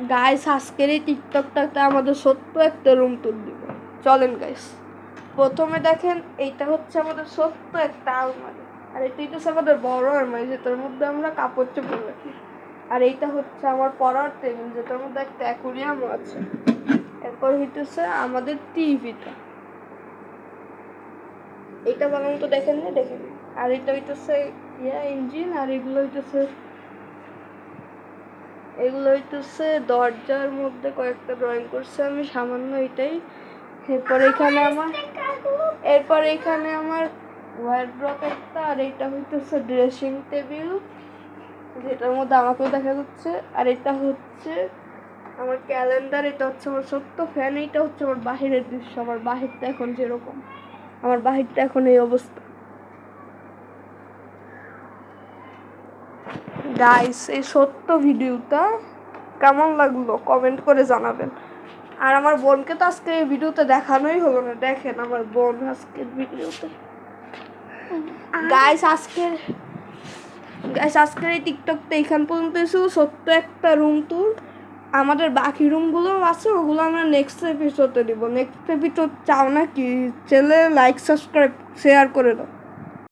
Guys আজকের এই টিকটকটাতে আমাদের ছোট্ট একটা রুম ট্যুর দিব। চলেন গাইস, প্রথমে দেখেন এইটা হচ্ছে আমাদের ছোট্ট একটা আলমারি, আর এটা হচ্ছে আমাদের বড় আলমারি যেটার মধ্যে আমরা কাপড় চোপড় রাখি। আর এইটা হচ্ছে আমার পড়ার টেবিল যেটার মধ্যে একটা অ্যাকুরিয়ামও আছে। এরপর হইতেছে আমাদের টিভিটা, এইটা বানানো তো দেখেন না, দেখেন। আর এটা হইতেছে ইঞ্জিন, আর এগুলো হইতেছে দরজার মধ্যে কয়েকটা ড্রয়িং করছে আমি সামান্য, এটাই। এরপর এখানে আমার ওয়ার্ড্রপ একটা, আর এটা হইতেছে ড্রেসিং টেবিল যেটার মধ্যে আমাকেও দেখা যাচ্ছে। আর এটা হচ্ছে আমার ক্যালেন্ডার, এটা হচ্ছে আমার ছোট্ট ফ্যান, এইটা হচ্ছে আমার বাহিরের দৃশ্য। আমার বাহিরটা এখন যেরকম, আমার বাহিরটা এখন এই অবস্থা। গাইস এই ছোট্ট ভিডিওটা কেমন লাগলো কমেন্ট করে জানাবেন। আর আমার বোনকে তো আজকে এই ভিডিওতে দেখানোই হলো না, দেখেন আমার বোন আজকের ভিডিওতে। গাইস আজকের এই টিকটকটা এখান পর্যন্ত এসে ছোট্ট একটা রুম ট্যুর। আমাদের বাকি রুমগুলোও আছে, ওগুলো আমরা নেক্সট এপিসোডে দিব। নেক্সট এপিসোড চাও নাকি? চ্যানেলে লাইক সাবস্ক্রাইব শেয়ার করে দাও।